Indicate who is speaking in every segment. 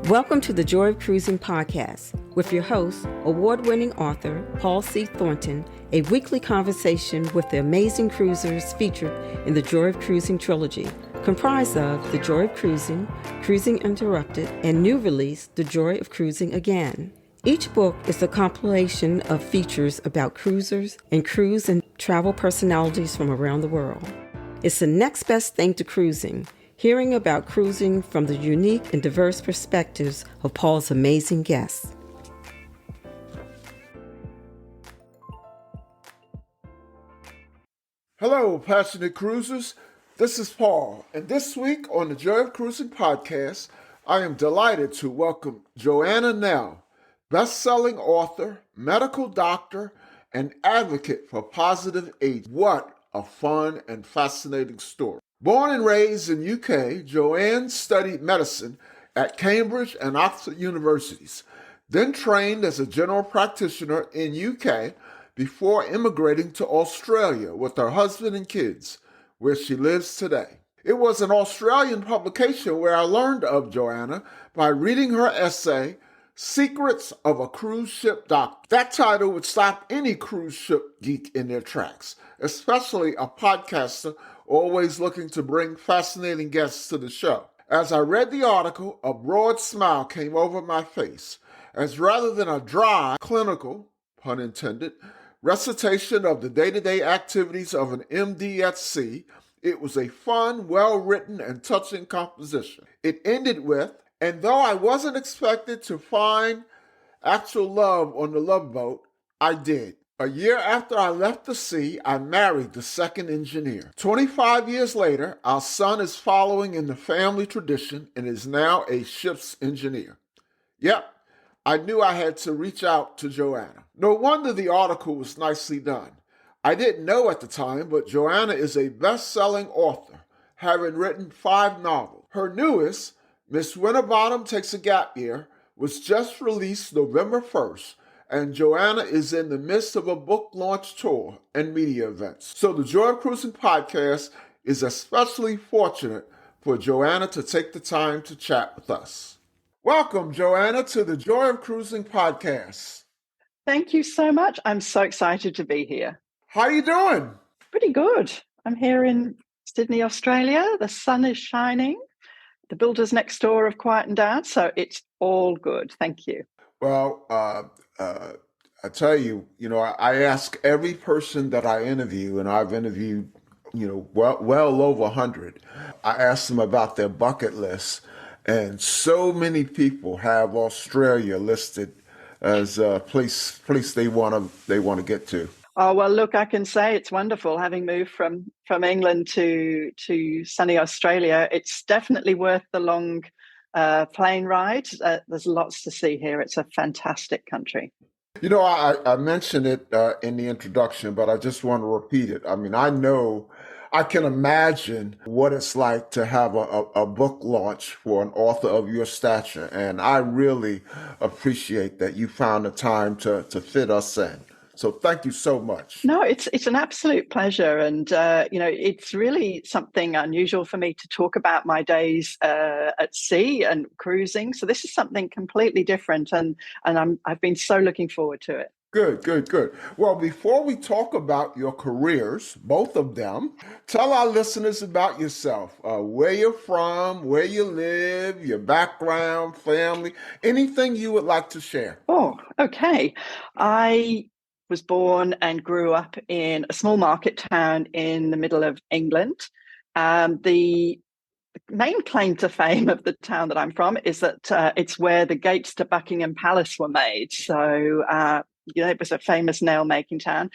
Speaker 1: Welcome to the Joy of Cruising podcast with your host, award-winning author Paul C. Thornton, a weekly conversation with the amazing cruisers featured in the Joy of Cruising trilogy, comprised of The Joy of Cruising, Cruising Interrupted, and new release, The Joy of Cruising Again. Each book is a compilation of features about cruisers and cruise and travel personalities from around the world. It's the next best thing to cruising, hearing about cruising from the unique and diverse perspectives of Paul's amazing guests.
Speaker 2: Hello, passionate cruisers. This is Paul, and this week on the Joy of Cruising podcast, I am delighted to welcome Joanna Nell, best-selling author, medical doctor, and advocate for positive aging. What a fun and fascinating story. Born and raised in UK, Joanne studied medicine at Cambridge and Oxford universities, then trained as a general practitioner in UK before immigrating to Australia with her husband and kids, where she lives today. It was an Australian publication where I learned of Joanna by reading her essay, Secrets of a Cruise Ship Doctor. That title would stop any cruise ship geek in their tracks, especially a podcaster always looking to bring fascinating guests to the show. As I read the article, a broad smile came over my face, as rather than a dry, clinical, pun intended, recitation of the day-to-day activities of an MD at sea, it was a fun, well-written, and touching composition. It ended with, and though I wasn't expected to find actual love on the Love Boat, I did. A year after I left the sea, I married the second engineer. 25 years later, our son is following in the family tradition and is now a ship's engineer. Yep, I knew I had to reach out to Joanna. No wonder the article was nicely done. I didn't know at the time, but Joanna is a best-selling author, having written 5 novels. Her newest, Miss Winterbottom Takes a Gap Year, was just released November 1st, and Joanna is in the midst of a book launch tour and media events. So the Joy of Cruising podcast is especially fortunate for Joanna to take the time to chat with us. Welcome, Joanna, to the Joy of Cruising podcast.
Speaker 3: Thank you so much. I'm so excited to be here.
Speaker 2: How are you doing?
Speaker 3: Pretty good. I'm here in Sydney, Australia. The sun is shining. The builders next door have quietened down, so it's all good. Thank you.
Speaker 2: Well, I tell you, I ask every person that I interview, and I've interviewed, well over 100. I ask them about their bucket list, and so many people have Australia listed as a place they want to get to.
Speaker 3: Oh, well, look, I can say it's wonderful having moved from England to sunny Australia. It's definitely worth the long plane ride. There's lots to see here. It's a fantastic country.
Speaker 2: I mentioned it in the introduction, but I just want to repeat it. I mean, I can imagine what it's like to have a book launch for an author of your stature. And I really appreciate that you found the time to fit us in. So thank you so much.
Speaker 3: No, it's an absolute pleasure. And, it's really something unusual for me to talk about my days at sea and cruising. So this is something completely different. And I've been so looking forward to it.
Speaker 2: Good. Well, before we talk about your careers, both of them, tell our listeners about yourself, where you're from, where you live, your background, family, anything you would like to share.
Speaker 3: Oh, okay. I was born and grew up in a small market town in the middle of England. The main claim to fame of the town that I'm from is that it's where the gates to Buckingham Palace were made. So, it was a famous nail-making town.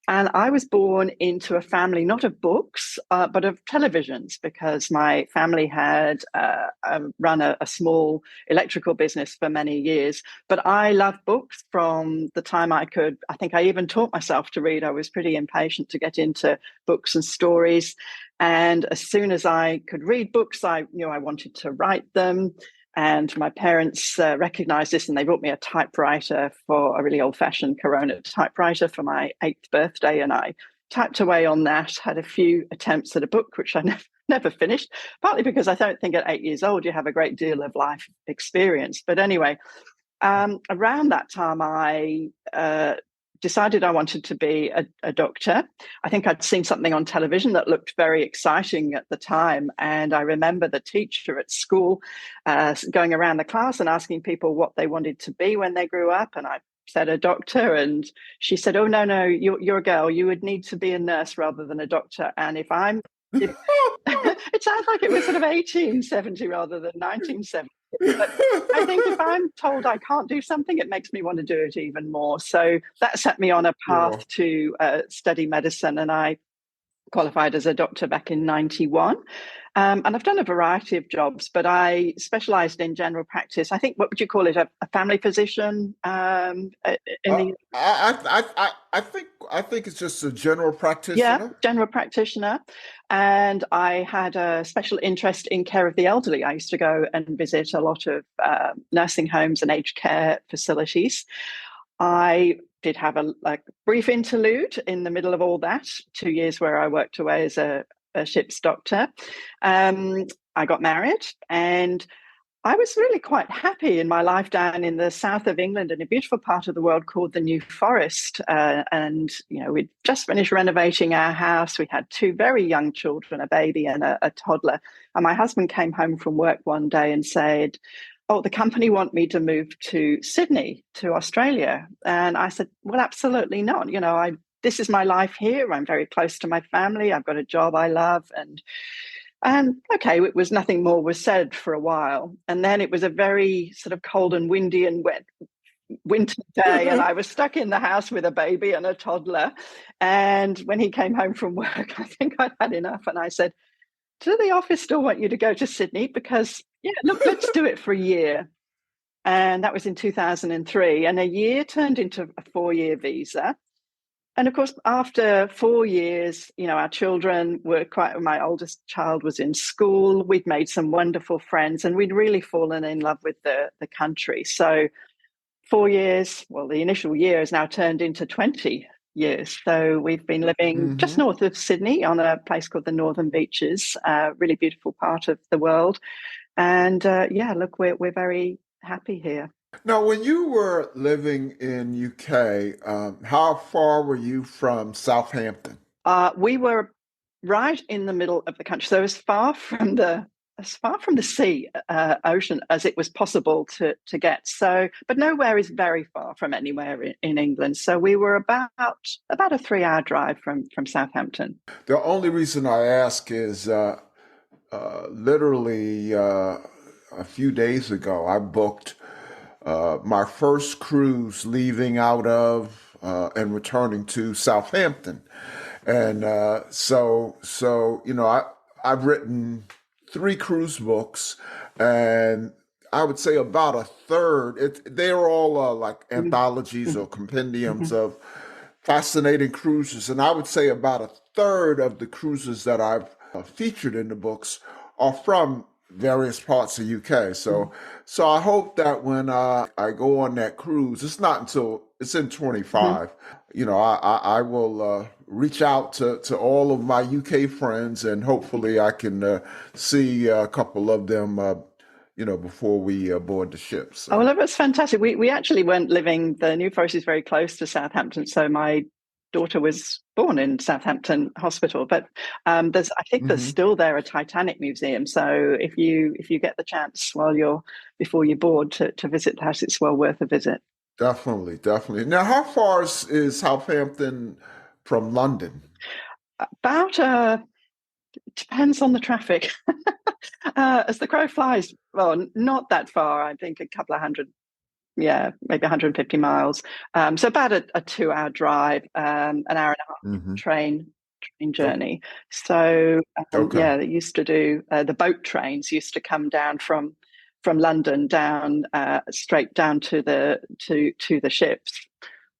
Speaker 3: And I was born into a family, not of books, but of televisions, because my family had run a small electrical business for many years. But I loved books from the time I could. I think I even taught myself to read. I was pretty impatient to get into books and stories. And as soon as I could read books, I knew I wanted to write them. And my parents recognized this, and they bought me a typewriter, for a really old-fashioned Corona typewriter, for my 8th birthday. And I typed away on that, had a few attempts at a book, which I never finished, partly because I don't think at 8 years old you have a great deal of life experience. But anyway, around that time, I decided I wanted to be a doctor. I think I'd seen something on television that looked very exciting at the time. And I remember the teacher at school going around the class and asking people what they wanted to be when they grew up. And I said a doctor, and she said, "Oh, no, you're a girl. You would need to be a nurse rather than a doctor." And if it sounds like it was sort of 1870 rather than 1970. But I think if I'm told I can't do something, it makes me want to do it even more. So that set me on a
Speaker 2: Yeah.
Speaker 3: path to study medicine, and I qualified as a doctor back in 91. And I've done a variety of jobs, but I specialized in general practice. I think, what would you call it, a family physician in the
Speaker 2: I think it's just a general
Speaker 3: Yeah,
Speaker 2: practitioner.
Speaker 3: general practitioner. And I had a special interest in care of the elderly. I used to go and visit a lot of nursing homes and aged care facilities. I did have a brief interlude in the middle of all that, 2 years where I worked away as a ship's doctor. I got married, and I was really quite happy in my life down in the south of England in a beautiful part of the world called the New Forest. And, we'd just finished renovating our house. We had two very young children, a baby and a toddler. And my husband came home from work one day and said, "Oh, the company want me to move to Sydney, to Australia." And I said, "Well, absolutely not. This is my life here. I'm very close to my family. I've got a job I love." And okay, it was nothing more was said for a while. And then it was a very sort of cold and windy and wet winter day, and I was stuck in the house with a baby and a toddler. And when he came home from work, I think I'd had enough. And I said, "Do the office still want you to go to Sydney? Because, yeah, look, let's do it for a year." And that was in 2003. And a year turned into a 4-year visa. And of course, after 4 years, our children were my oldest child was in school. We'd made some wonderful friends, and we'd really fallen in love with the country. So 4 years, well, the initial year has now turned into 20 years. So we've been living just
Speaker 2: Hmm.
Speaker 3: north of Sydney on a place called the Northern Beaches, a really beautiful part of the world. And yeah, look, we're very happy here.
Speaker 2: Now, when you were living in UK, how far were you from Southampton?
Speaker 3: We were right in the middle of the country, so as far from the sea, ocean as it was possible to get. So, but nowhere is very far from anywhere in England. So we were about a 3-hour drive from Southampton.
Speaker 2: The only reason I ask is literally a few days ago, I booked my first cruise leaving out of and returning to Southampton. And I've written 3 cruise books, and I would say about a third. They're all like anthologies or compendiums
Speaker 3: Mhm.
Speaker 2: of fascinating cruises, and I would say about a third of the cruises that I've featured in the books are from various parts of UK. So I hope that when I go on that cruise, it's not until it's in
Speaker 3: Mhm.
Speaker 2: 25. I will reach out to all of my UK friends, and hopefully I can see a couple of them, before we board the ship.
Speaker 3: Oh,
Speaker 2: So.
Speaker 3: well, that's fantastic. We actually weren't living, the New Forest is very close to Southampton. So my daughter was born in Southampton Hospital. But I think there's
Speaker 2: Mhm.
Speaker 3: still there a Titanic museum. So if you get the chance before you board to visit the house, it's well worth a visit.
Speaker 2: Definitely, definitely. Now, how far is Southampton from London?
Speaker 3: About depends on the traffic. As the crow flies, well, not that far. I think a couple of hundred, yeah, maybe 150 miles. So about a 2-hour drive, an hour and a half
Speaker 2: Hmm.
Speaker 3: train
Speaker 2: Oh,
Speaker 3: journey. So
Speaker 2: okay.
Speaker 3: yeah, they used to do the boat trains used to come down from London down straight down to the ships.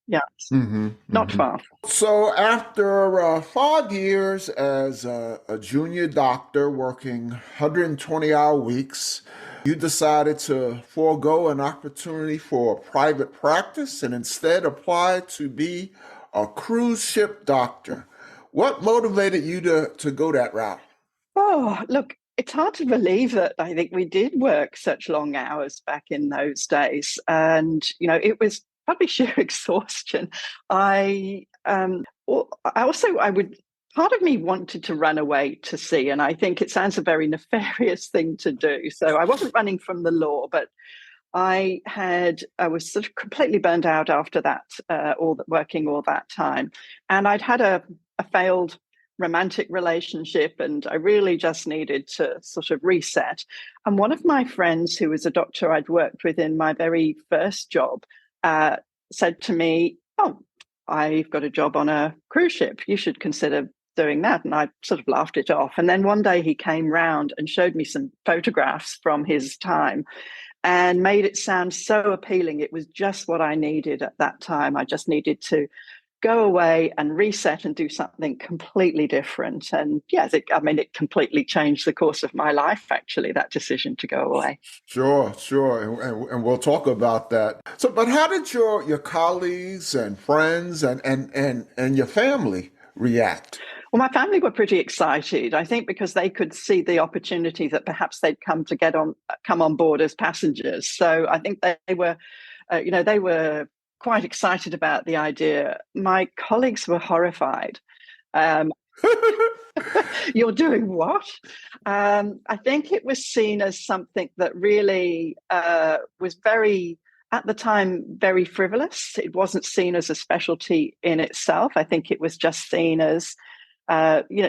Speaker 3: Yeah,
Speaker 2: Hmm.
Speaker 3: not
Speaker 2: Hmm.
Speaker 3: far.
Speaker 2: So, after 5 years as a junior doctor working 120-hour weeks, you decided to forego an opportunity for private practice and instead apply to be a cruise ship doctor. What motivated you to go that route?
Speaker 3: Oh, look, it's hard to believe that I think we did work such long hours back in those days. And, it was probably sheer exhaustion. I I would part of me wanted to run away to sea, and I think it sounds a very nefarious thing to do. So I wasn't running from the law, but I was sort of completely burned out after that, working all that time, and I'd had a failed romantic relationship, and I really just needed to sort of reset. And one of my friends, who was a doctor I'd worked with in my very first job, uh, said to me, "Oh, I've got a job on a cruise ship. You should consider." Doing that. And I sort of laughed it off. And then one day he came round and showed me some photographs from his time and made it sound so appealing. It was just what I needed at that time. I just needed to go away and reset and do something completely different. And yes, it completely changed the course of my life, actually, that decision to go away.
Speaker 2: Sure. And we'll talk about that. So, but how did your colleagues and friends and your family react?
Speaker 3: Well, my family were pretty excited, I think, because they could see the opportunity that perhaps they'd come on board as passengers. So I think they were quite excited about the idea. My colleagues were horrified. Um, You're doing what? I think it was seen as something that really was at the time, very frivolous. It wasn't seen as a specialty in itself. I think it was just seen as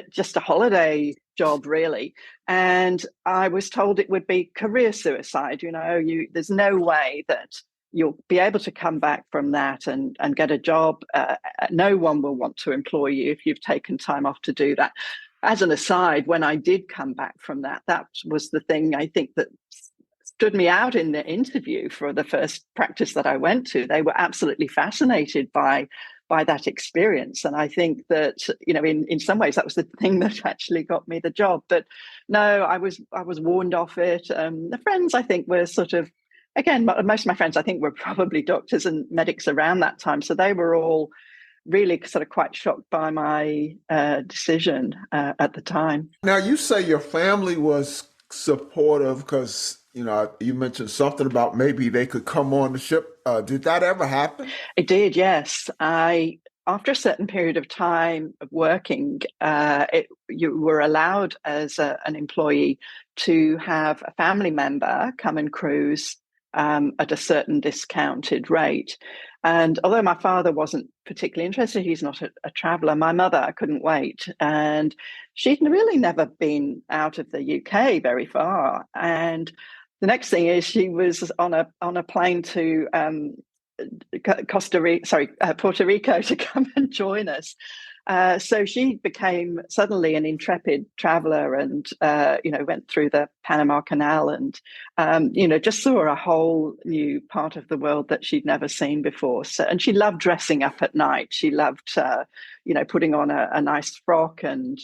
Speaker 3: just a holiday job, really. And I was told it would be career suicide. There's no way that you'll be able to come back from that and get a job. No one will want to employ you if you've taken time off to do that. As an aside, when I did come back from that was the thing I think that stood me out in the interview for the first practice that I went to. They were absolutely fascinated by that experience. And I think that, in some ways that was the thing that actually got me the job. But no, I was warned off it. The friends, I think, were sort of, again, most of my friends, I think, were probably doctors and medics around that time. So they were all really sort of quite shocked by my decision at the time.
Speaker 2: Now, you say your family was supportive because, you mentioned something about maybe they could come on the ship. Did that ever happen?
Speaker 3: It did, yes. After a certain period of time of working, you were allowed as an employee to have a family member come and cruise at a certain discounted rate. And although my father wasn't particularly interested, he's not a traveller, my mother couldn't wait. And she'd really never been out of the UK very far. And the next thing is she was on a plane to Puerto Rico to come and join us. So she became suddenly an intrepid traveller and, went through the Panama Canal and, just saw a whole new part of the world that she'd never seen before. So, and she loved dressing up at night. She loved, putting on a nice frock and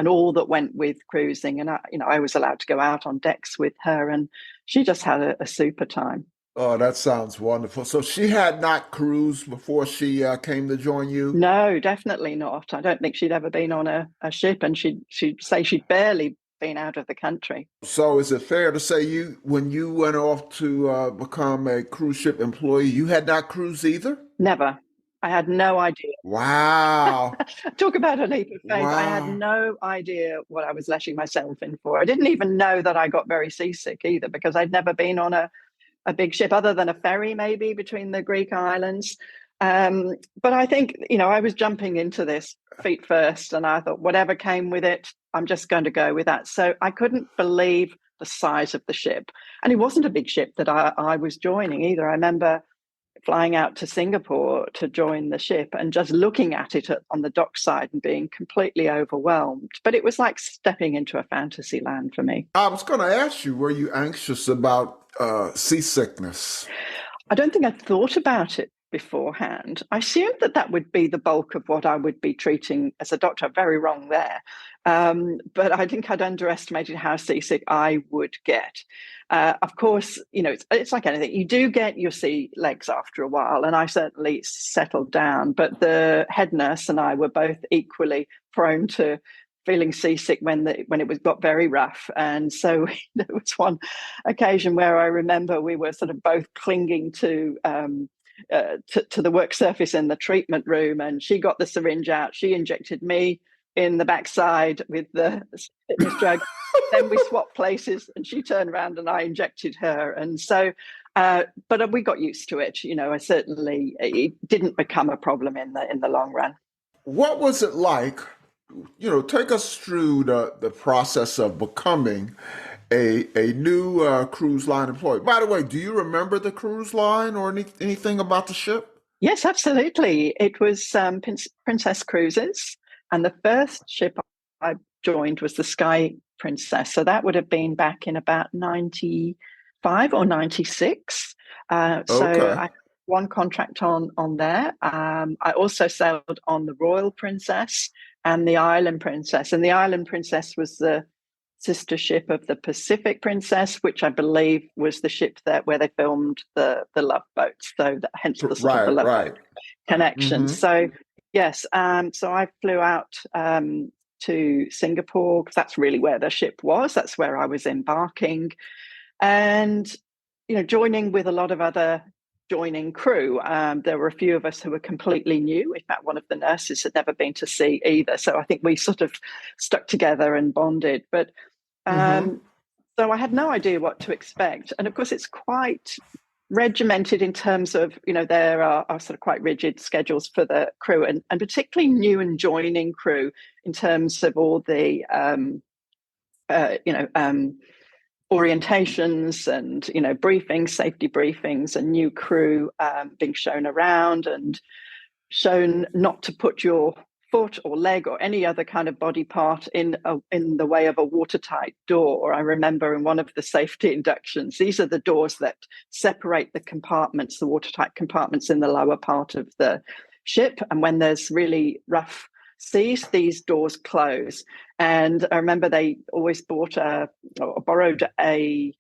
Speaker 3: all that went with cruising. And, I was allowed to go out on decks with her and she just had a super time.
Speaker 2: Oh, that sounds wonderful. So she had not cruised before she came to join you?
Speaker 3: No, definitely not. I don't think she'd ever been on a ship, and she'd say she'd barely been out of the country.
Speaker 2: So is it fair to say when you went off to become a cruise ship employee, you had not cruised either?
Speaker 3: Never. I had no idea.
Speaker 2: Wow.
Speaker 3: Talk about a leap of faith.
Speaker 2: Wow.
Speaker 3: I had no idea what I was letting myself in for. I didn't even know that I got very seasick either, because I'd never been on a big ship other than a ferry maybe between the Greek islands. But I think, I was jumping into this feet first and I thought whatever came with it, I'm just going to go with that. So I couldn't believe the size of the ship. And it wasn't a big ship that I was joining either. I remember flying out to Singapore to join the ship and just looking at it on the dockside and being completely overwhelmed. But it was like stepping into a fantasy land for me.
Speaker 2: I was going to ask you, were you anxious about seasickness?
Speaker 3: I don't think I'd thought about it beforehand. I assumed that would be the bulk of what I would be treating as a doctor. Very wrong there. But I think I'd underestimated how seasick I would get. Of course, it's like anything. You do get your sea legs after a while, and I certainly settled down. But the head nurse and I were both equally prone to feeling seasick when it was got very rough. And so there was one occasion where I remember we were sort of both clinging to the work surface in the treatment room, and she got the syringe out. She injected me in the backside with the fitness drug. Then we swapped places, and she turned around and I injected her. And so, but we got used to it. It didn't become a problem in the long run.
Speaker 2: What was it like? Take us through the process of becoming a new cruise line employee. By the way, do you remember the cruise line or anything about the ship?
Speaker 3: Yes, absolutely. It was Princess Cruises, and the first ship I joined was the Sky Princess. So that would have been back in about 95 or 96. So
Speaker 2: Okay.
Speaker 3: I had one contract on there. I also sailed on the Royal Princess and the Island Princess. And the Island Princess was the sister ship of the Pacific Princess, which I believe was the ship where they filmed the Love Boats. So hence the sort of the Love
Speaker 2: Right.
Speaker 3: Boat connection.
Speaker 2: Mm-hmm.
Speaker 3: So yes, so I flew out to Singapore because that's really where the ship was. That's where I was embarking, and joining with a lot of other joining crew. There were a few of us who were completely new. In fact, one of the nurses had never been to sea either. So I think we sort of stuck together and bonded. But
Speaker 2: Mm-hmm.
Speaker 3: so I had no idea what to expect. And of course, it's quite regimented in terms of, there are sort of quite rigid schedules for the crew, and particularly new and joining crew in terms of all the, orientations and, briefings, safety briefings, and new crew being shown around and shown not to put your foot or leg or any other kind of body part in the way of a watertight door. I remember in one of the safety inductions, these are the doors that separate the compartments, the watertight compartments in the lower part of the ship. And when there's really rough seas, these doors close. And I remember they always borrowed a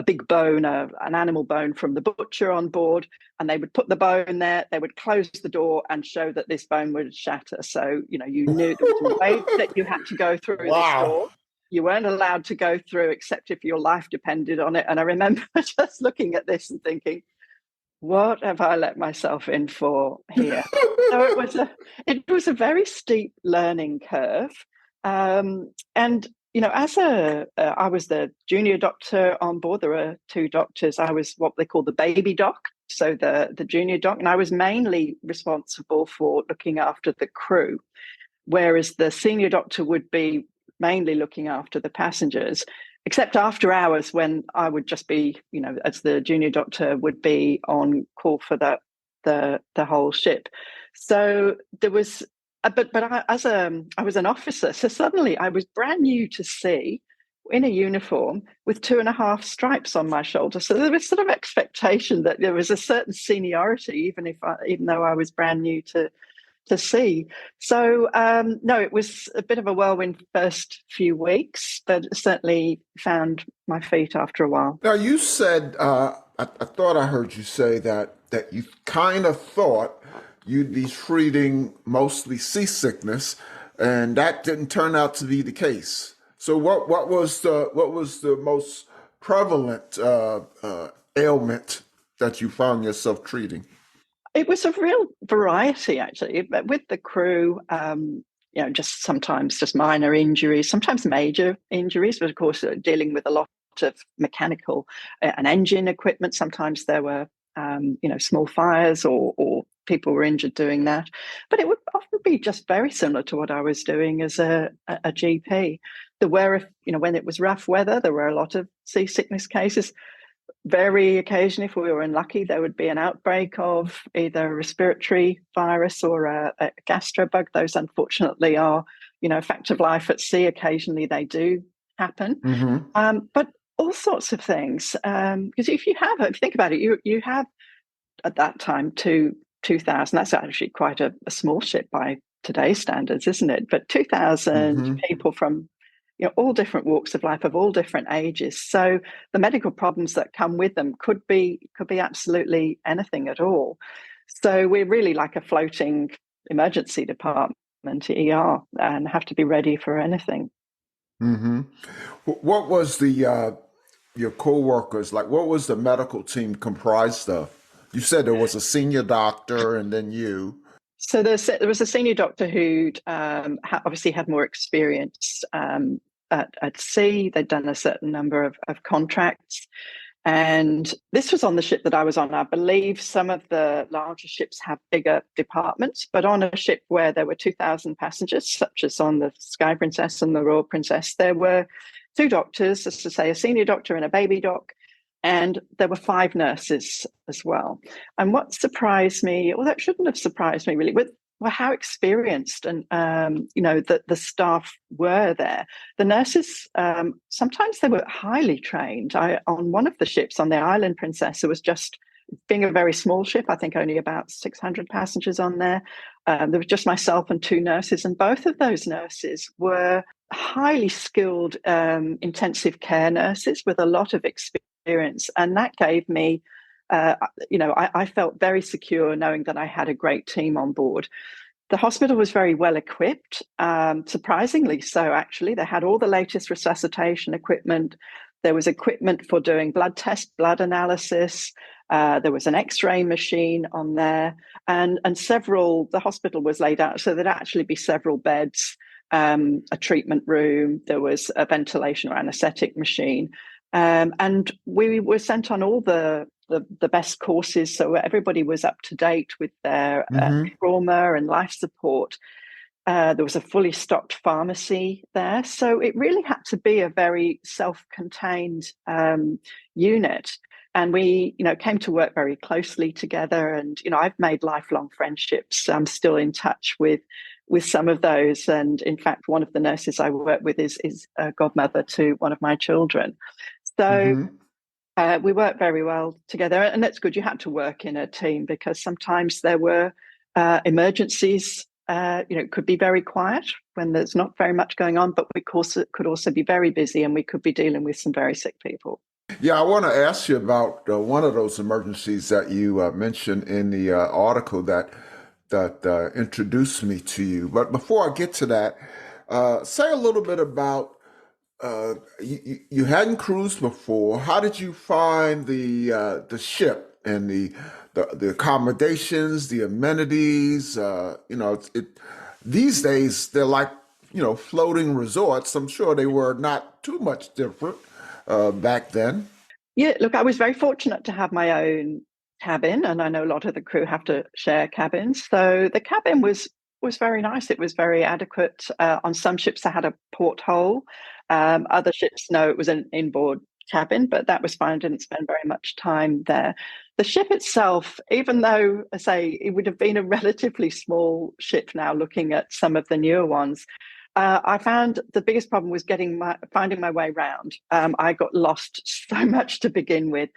Speaker 3: big bone, an animal bone from the butcher on board, and they would put the bone there, they would close the door and show that this bone would shatter. So, you knew there was a way that you had to go through this
Speaker 2: Wow.
Speaker 3: door. You weren't allowed to go through except if your life depended on it. And I remember just looking at this and thinking, what have I let myself in for here? So it was a very steep learning curve. And as I was the junior doctor on board. There were two doctors. I was what they call the baby doc, so the junior doc, and I was mainly responsible for looking after the crew, whereas the senior doctor would be mainly looking after the passengers, except after hours when I would just be, as the junior doctor would be on call for the whole ship. So there was. But I was an officer, so suddenly I was brand new to sea in a uniform with 2.5 stripes on my shoulder. So there was sort of expectation that there was a certain seniority, even though I was brand new to sea. So no, it was a bit of a whirlwind first few weeks, but certainly found my feet after a while.
Speaker 2: Now you said I thought I heard you say that you kind of thought you'd be treating mostly seasickness, and that didn't turn out to be the case. So what was the most prevalent ailment that you found yourself treating?
Speaker 3: It was a real variety, actually, but with the crew. Just sometimes just minor injuries, sometimes major injuries, but of course dealing with a lot of mechanical and engine equipment. Sometimes there were small fires or people were injured doing that. But it would often be just very similar to what I was doing as a GP. There were, when it was rough weather, there were a lot of seasickness cases. Very occasionally, if we were unlucky, there would be an outbreak of either a respiratory virus or a gastrobug. Those, unfortunately, are, a fact of life at sea. Occasionally, they do happen.
Speaker 2: Mm-hmm.
Speaker 3: But all sorts of things. Because if you think about it, you have at that time 2,000. That's actually quite a small ship by today's standards, isn't it? But 2,000
Speaker 2: Mm-hmm.
Speaker 3: people from all different walks of life, of all different ages. So the medical problems that come with them could be absolutely anything at all. So we're really like a floating emergency department department, ER, and have to be ready for anything.
Speaker 2: Mm-hmm. What was the your co-workers like? What was the medical team comprised of? You said there was a senior doctor and then you.
Speaker 3: So there was a senior doctor who'd obviously had more experience at sea. They'd done a certain number of contracts. And this was on the ship that I was on. I believe some of the larger ships have bigger departments, but on a ship where there were 2,000 passengers, such as on the Sky Princess and the Royal Princess, there were two doctors, as to say, a senior doctor and a baby doc, and there were 5 nurses as well. And what surprised me, well, that shouldn't have surprised me really, were how experienced and the staff were there. The nurses, sometimes they were highly trained. On one of the ships, on the Island Princess, it was just, being a very small ship, I think only about 600 passengers on there. There was just myself and 2 nurses, and both of those nurses were highly skilled intensive care nurses with a lot of experience, and that gave me I felt very secure knowing that I had a great team on board. The hospital was very well equipped, surprisingly so, actually. They had all the latest resuscitation equipment. There was equipment for doing blood tests, blood analysis. There was an X-ray machine on there, and the hospital was laid out so there'd actually be several beds, a treatment room. There was a ventilation or anesthetic machine. And we were sent on all the best courses, so everybody was up to date with their
Speaker 2: Mm-hmm.
Speaker 3: trauma and life support. There was a fully stocked pharmacy there, so it really had to be a very self-contained unit. And we, came to work very closely together. And I've made lifelong friendships. I'm still in touch with some of those. And in fact, one of the nurses I work with is a godmother to one of my children. So
Speaker 2: Mm-hmm.
Speaker 3: we worked very well together, and that's good. You had to work in a team because sometimes there were emergencies. It could be very quiet when there's not very much going on, but we could also be very busy, and we could be dealing with some very sick people.
Speaker 2: Yeah, I want to ask you about one of those emergencies that you mentioned in the article that introduced me to you. But before I get to that, say a little bit about you hadn't cruised before. How did you find the ship and the accommodations, the amenities? These days they're like floating resorts. I'm sure they were not too much different back then.
Speaker 3: Yeah, look, I was very fortunate to have my own cabin, and I know a lot of the crew have to share cabins. So the cabin was very nice. It was very adequate. On some ships, I had a porthole. Other ships, no, it was an inboard cabin, but that was fine. I didn't spend very much time there. The ship itself, even though, I say, it would have been a relatively small ship now, looking at some of the newer ones, I found the biggest problem was finding my way around. I got lost so much to begin with,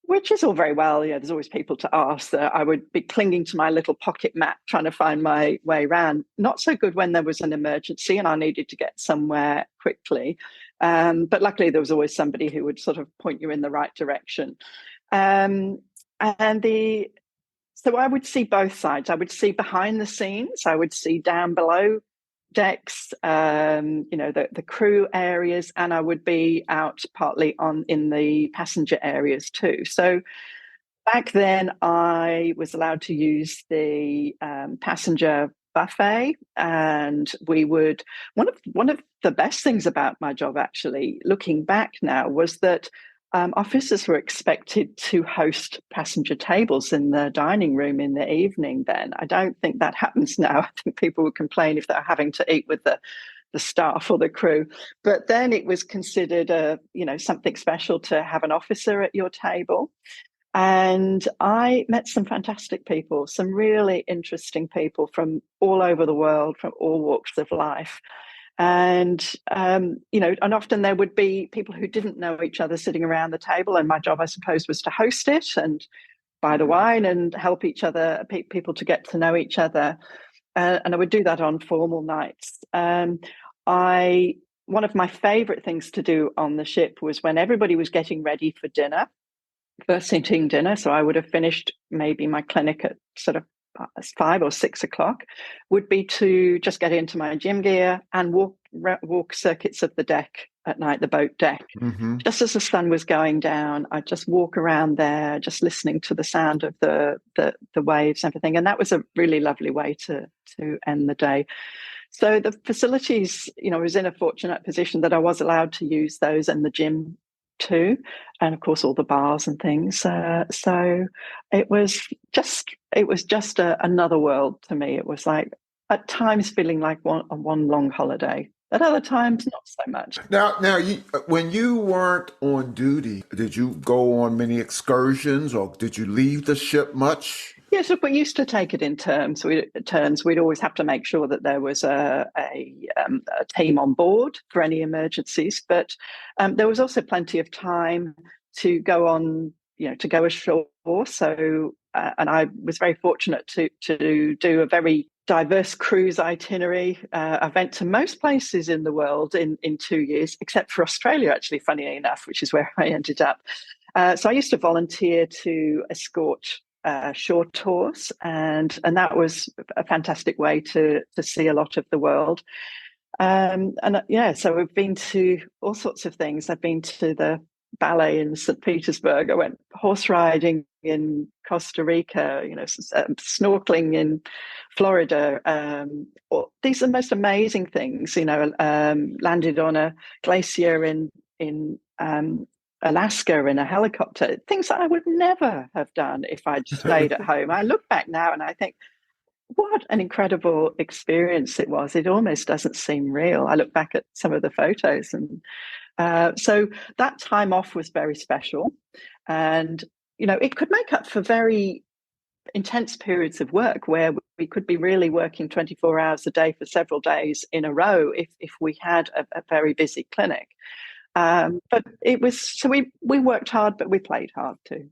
Speaker 3: which is all very well. Yeah, there's always people to ask. I would be clinging to my little pocket map, trying to find my way around. Not so good when there was an emergency and I needed to get somewhere quickly. But luckily, there was always somebody who would sort of point you in the right direction. So I would see both sides. I would see behind the scenes. I would see down below decks, the crew areas, and I would be out partly in the passenger areas too. So back then, I was allowed to use the passenger buffet, and we would. One of the best things about my job, actually, looking back now, was that officers were expected to host passenger tables in the dining room in the evening. Then I don't think that happens now. I think people would complain if they're having to eat with the staff or the crew. But then it was considered something special to have an officer at your table. And I met some fantastic people, some really interesting people from all over the world, from all walks of life. And and often there would be people who didn't know each other sitting around the table, and my job, I suppose, was to host it and buy the wine and help each other, people to get to know each other. And I would do that on formal nights. One of my favorite things to do on the ship was when everybody was getting ready for dinner, first eating dinner. So I would have finished maybe my clinic at sort of 5 or 6 o'clock, would be to just get into my gym gear and walk circuits of the deck at night, the boat deck.
Speaker 2: Mm-hmm.
Speaker 3: Just as the sun was going down, I'd just walk around there, just listening to the sound of the waves and everything. And that was a really lovely way to end the day. So the facilities, I was in a fortunate position that I was allowed to use those and the gym too, and of course all the bars and things. So it was just another world to me. It was like at times feeling like one long holiday. At other times, not so much.
Speaker 2: Now, when you weren't on duty, did you go on many excursions, or did you leave the ship much?
Speaker 3: Yes, look, we used to take it in turns. We'd always have to make sure that there was a team on board for any emergencies, but there was also plenty of time to go on, to go ashore. So, and I was very fortunate to do a very diverse cruise itinerary. I went to most places in the world in 2 years, except for Australia, actually, funny enough, which is where I ended up. So I used to volunteer to escort shore tours, and that was a fantastic way to see a lot of the world. So we've been to all sorts of things. I've been to the ballet in St. Petersburg. I went horse riding in Costa Rica, snorkeling in Florida. These are the most amazing things, landed on a glacier in Alaska in a helicopter, things that I would never have done if I'd stayed at home. I look back now and I think, what an incredible experience it was. It almost doesn't seem real. I look back at some of the photos, and so that time off was very special. And, it could make up for very intense periods of work where we could be really working 24 hours a day for several days in a row if we had a very busy clinic. But it was, so we worked hard, but we played hard too.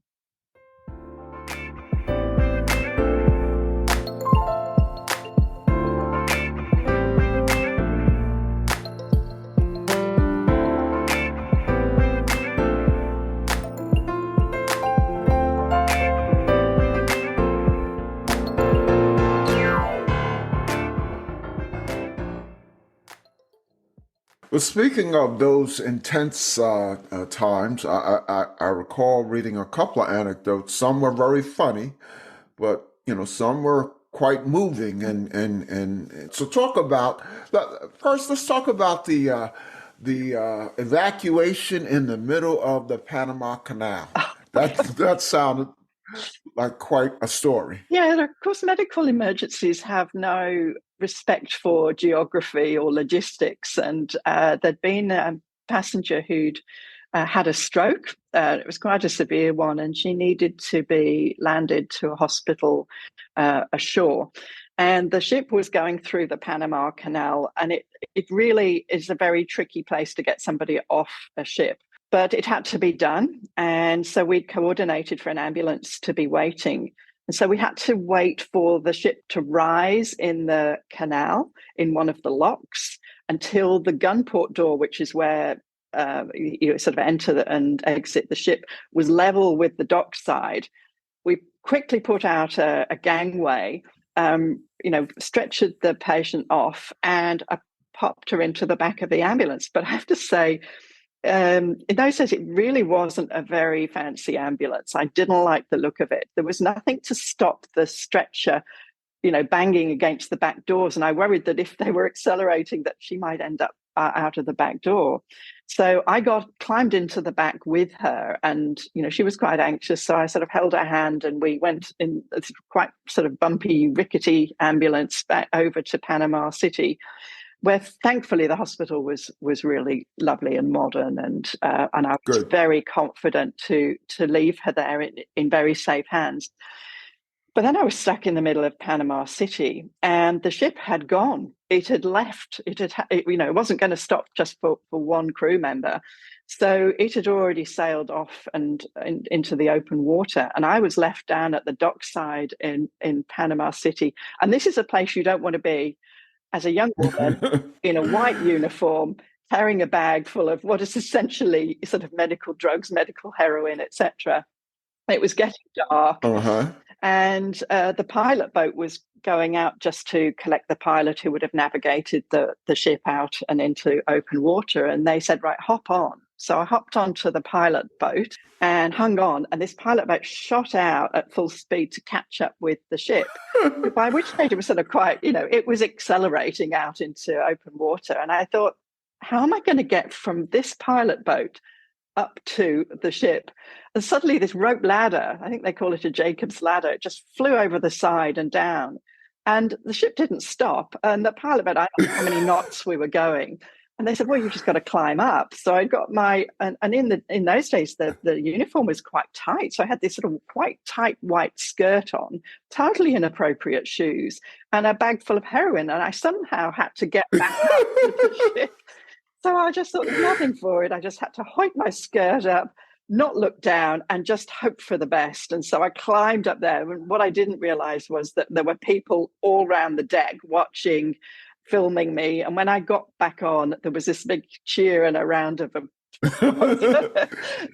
Speaker 2: Well, speaking of those intense times, I recall reading a couple of anecdotes. Some were very funny, but some were quite moving. And so first. Let's talk about the evacuation in the middle of the Panama Canal. That sounded like quite a story.
Speaker 3: Yeah, of course, medical emergencies have no respect for geography or logistics. And there'd been a passenger who'd had a stroke. It was quite a severe one, and she needed to be landed to a hospital ashore. And the ship was going through the Panama Canal, and it really is a very tricky place to get somebody off a ship. But it had to be done. And so we'd coordinated for an ambulance to be waiting. And so we had to wait for the ship to rise in the canal in one of the locks until the gunport door, which is where you sort of enter and exit the ship, was level with the dock side. We quickly put out a gangway, stretchered the patient off, and I popped her into the back of the ambulance. But I have to say, in those days, it really wasn't a very fancy ambulance. I didn't like the look of it. There was nothing to stop the stretcher, banging against the back doors. And I worried that if they were accelerating, that she might end up out of the back door. So I climbed into the back with her, and, she was quite anxious. So I sort of held her hand, and we went in a quite sort of bumpy, rickety ambulance back over to Panama City, where thankfully the hospital was really lovely and modern, and I was
Speaker 2: Good.
Speaker 3: very confident to leave her there in very safe hands. But then I was stuck in the middle of Panama City, and the ship had gone. It had left. It wasn't going to stop just for one crew member. So it had already sailed off and into the open water. And I was left down at the dockside in Panama City. And this is a place you don't want to be as a young woman in a white uniform, carrying a bag full of what is essentially sort of medical drugs, medical heroin, etc. It was getting dark.
Speaker 2: Uh-huh.
Speaker 3: And the pilot boat was going out just to collect the pilot who would have navigated the ship out and into open water. And they said, right, hop on. So I hopped onto the pilot boat and hung on. And this pilot boat shot out at full speed to catch up with the ship, by which stage it was sort of quite, it was accelerating out into open water. And I thought, how am I going to get from this pilot boat up to the ship? And suddenly this rope ladder, I think they call it a Jacob's ladder, it just flew over the side and down. And the ship didn't stop. And the pilot said, I don't know how many knots we were going. And they said, well, you've just got to climb up. So I got and in those days, the uniform was quite tight. So I had this sort of quite tight white skirt on, totally inappropriate shoes, and a bag full of heroin. And I somehow had to get back up to the ship. So I just thought, there's nothing for it. I just had to hoik my skirt up, not look down, and just hope for the best. And so I climbed up there. And what I didn't realize was that there were people all around the deck watching, filming me. And when I got back on, there was this big cheer and a round of applause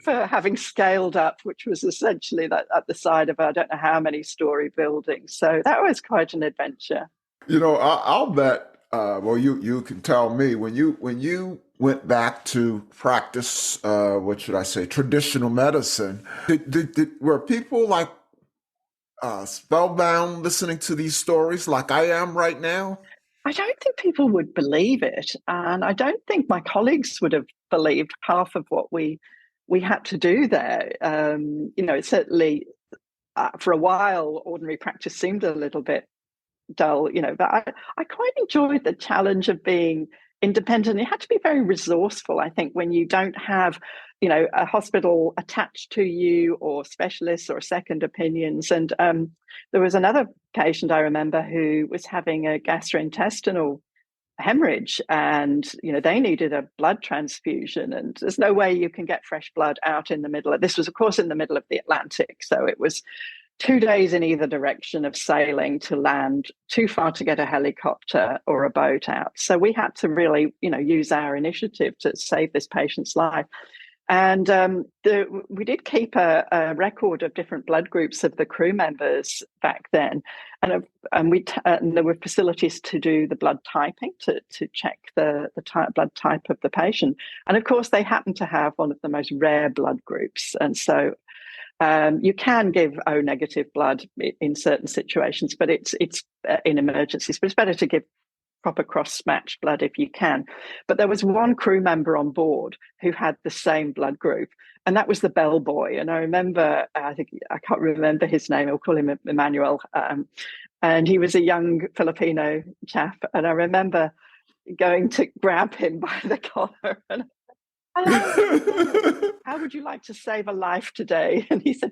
Speaker 3: for having scaled up, which was essentially that at the side of I don't know how many story building. So that was quite an adventure.
Speaker 2: I'll bet. Well, you can tell me when you went back to practice. What should I say? Traditional medicine. Were people like spellbound listening to these stories like I am right now?
Speaker 3: I don't think people would believe it, and I don't think my colleagues would have believed half of what we had to do there. It certainly for a while, ordinary practice seemed a little bit dull, but I quite enjoyed the challenge of being independent. You had to be very resourceful, I think, when you don't have, a hospital attached to you or specialists or second opinions. And there was another patient I remember who was having a gastrointestinal hemorrhage, and they needed a blood transfusion, and there's no way you can get fresh blood out in the middle of this was of course in the middle of the Atlantic, so it was 2 days in either direction of sailing to land, too far to get a helicopter or a boat out. So we had to really, use our initiative to save this patient's life. And we did keep a record of different blood groups of the crew members back then, and there were facilities to do the blood typing to check the blood type of the patient. And of course, they happened to have one of the most rare blood groups, and so you can give O negative blood in certain situations, but it's in emergencies. But it's better to give proper cross-matched blood if you can. But there was one crew member on board who had the same blood group, and that was the bellboy. And I remember, I can't remember his name, I'll call him Emmanuel, and he was a young Filipino chap. And I remember going to grab him by the collar and hello, how would you like to save a life today? And he said,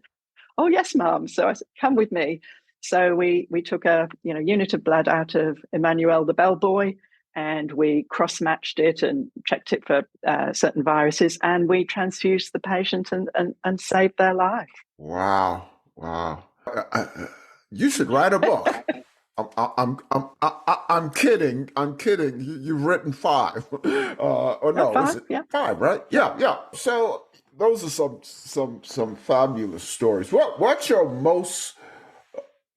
Speaker 3: oh, yes, ma'am. So I said, come with me. So we took a unit of blood out of Emmanuel, the bellboy, and we cross-matched it and checked it for certain viruses, and we transfused the patient and saved their life.
Speaker 2: Wow. You should write a book. I'm kidding. You've written 5, or no?
Speaker 3: 5,
Speaker 2: is it
Speaker 3: yeah.
Speaker 2: 5? Right? Yeah. So those are some fabulous stories. What's your most,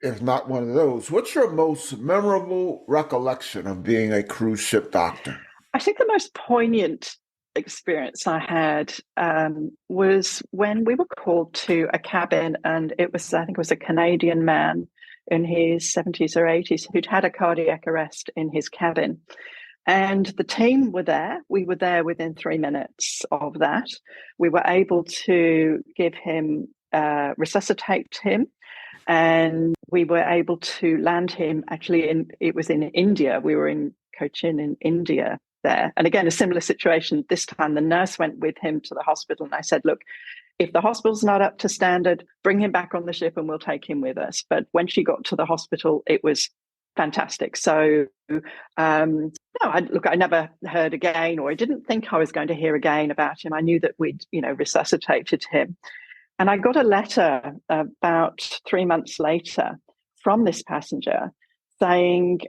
Speaker 2: if not one of those, what's your most memorable recollection of being a cruise ship doctor?
Speaker 3: I think the most poignant experience I had was when we were called to a cabin, and I think it was a Canadian man in his 70s or 80s who'd had a cardiac arrest in his cabin. And the team were there. We were there within 3 minutes of that. We were able to give him, resuscitate him, and we were able to land him it was in India. We were in Cochin in India there. And again, a similar situation. This time the nurse went with him to the hospital, and I said, look, if the hospital's not up to standard, bring him back on the ship and we'll take him with us. But when she got to the hospital, it was fantastic. So, I never heard again, or I didn't think I was going to hear again about him. I knew that we'd, resuscitated him. And I got a letter about 3 months later from this passenger saying,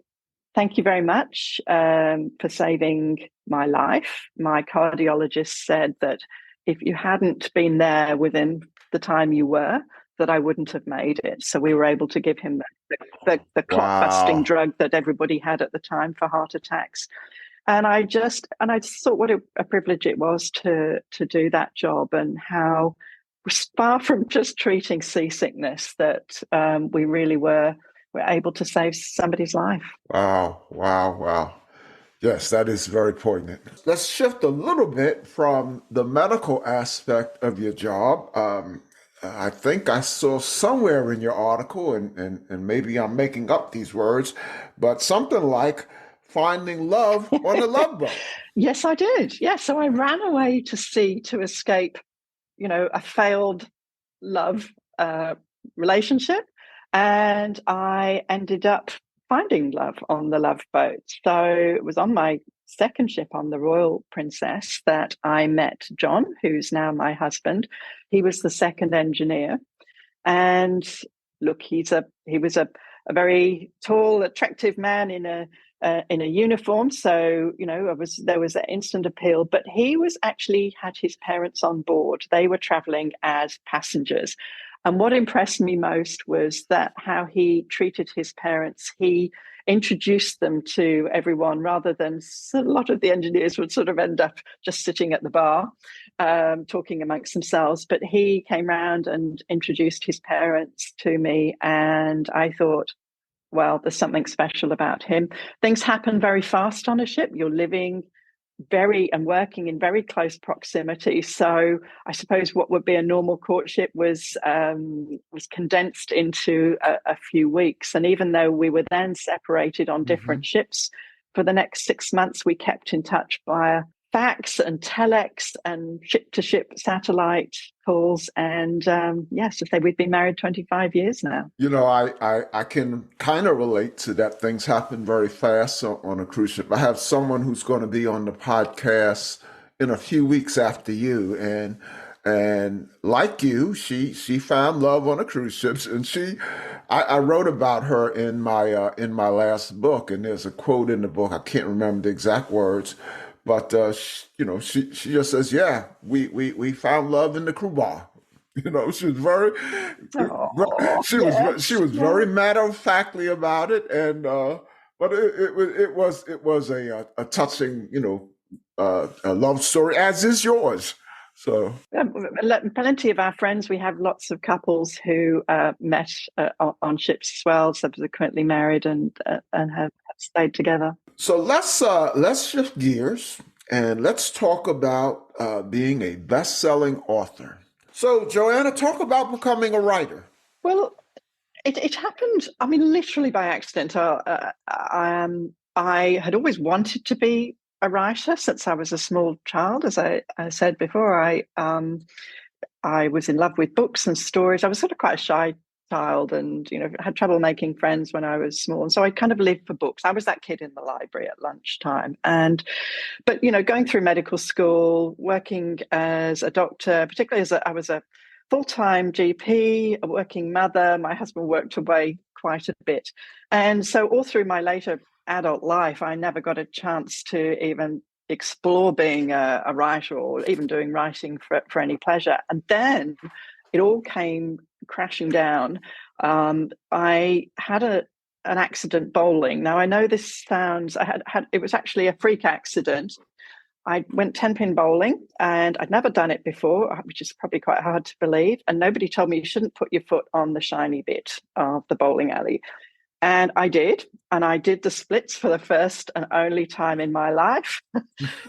Speaker 3: thank you very much for saving my life. My cardiologist said that if you hadn't been there within the time you were, that I wouldn't have made it. So we were able to give him the clot busting
Speaker 2: Wow.
Speaker 3: drug that everybody had at the time for heart attacks. And I just thought what a privilege it was to do that job, and how far from just treating seasickness that we really were able to save somebody's life.
Speaker 2: Wow. Wow. Wow. Yes, that is very poignant. Let's shift a little bit from the medical aspect of your job. I think I saw somewhere in your article, and maybe I'm making up these words, but something like finding love on a love boat.
Speaker 3: Yes, I did. Yeah, so I ran away to sea to escape, a failed love relationship, and I ended up finding love on the Love Boat. So it was on my second ship on the Royal Princess that I met John, who's now my husband. He was the second engineer, and look, he was a very tall, attractive man in a uniform. So there was that instant appeal. But he was actually had his parents on board. They were traveling as passengers. And what impressed me most was that how he treated his parents. He introduced them to everyone rather than a lot of the engineers would sort of end up just sitting at the bar, talking amongst themselves. But he came round and introduced his parents to me. And I thought, well, there's something special about him. Things happen very fast on a ship. You're living and working in very close proximity. So I suppose what would be a normal courtship was condensed into a few weeks. And even though we were then separated on
Speaker 2: Hmm.
Speaker 3: different ships, for the next 6 months, we kept in touch via fax and telex and ship-to-ship satellite calls. And yes, to say we've been married 25 years now.
Speaker 2: I can kind of relate to that. Things happen very fast on a cruise ship. I have someone who's going to be on the podcast in a few weeks after you, and like you, she found love on a cruise ship, and I wrote about her in my last book, and there's a quote in the book. I can't remember the exact words, but she just says, "Yeah, we found love in the crew bar." She was
Speaker 3: Oh,
Speaker 2: she
Speaker 3: yes,
Speaker 2: was
Speaker 3: yeah.
Speaker 2: very matter of factly about it, and but it was a touching a love story, as is yours. So
Speaker 3: Plenty of our friends. We have lots of couples who met on ships as well, subsequently married and have stayed together.
Speaker 2: so let's shift gears and let's talk about being a best-selling author. So Joanna, talk about becoming a writer.
Speaker 3: Well, it happened. I mean, literally by accident. I had always wanted to be a writer since I was a small child. As I said before, I was in love with books and stories. I was sort of quite a shy child, and had trouble making friends when I was small. And so I kind of lived for books. I was that kid in the library at lunchtime. But going through medical school, working as a doctor, particularly I was a full-time GP, a working mother. My husband worked away quite a bit. And so all through my later adult life, I never got a chance to even explore being a writer or even doing writing for any pleasure. And then it all came crashing down. I had an accident bowling. Now I know this sounds. I had it was actually a freak accident. I went 10-pin bowling, and I'd never done it before, which is probably quite hard to believe. And nobody told me you shouldn't put your foot on the shiny bit of the bowling alley. And I did. And I did the splits for the first and only time in my life.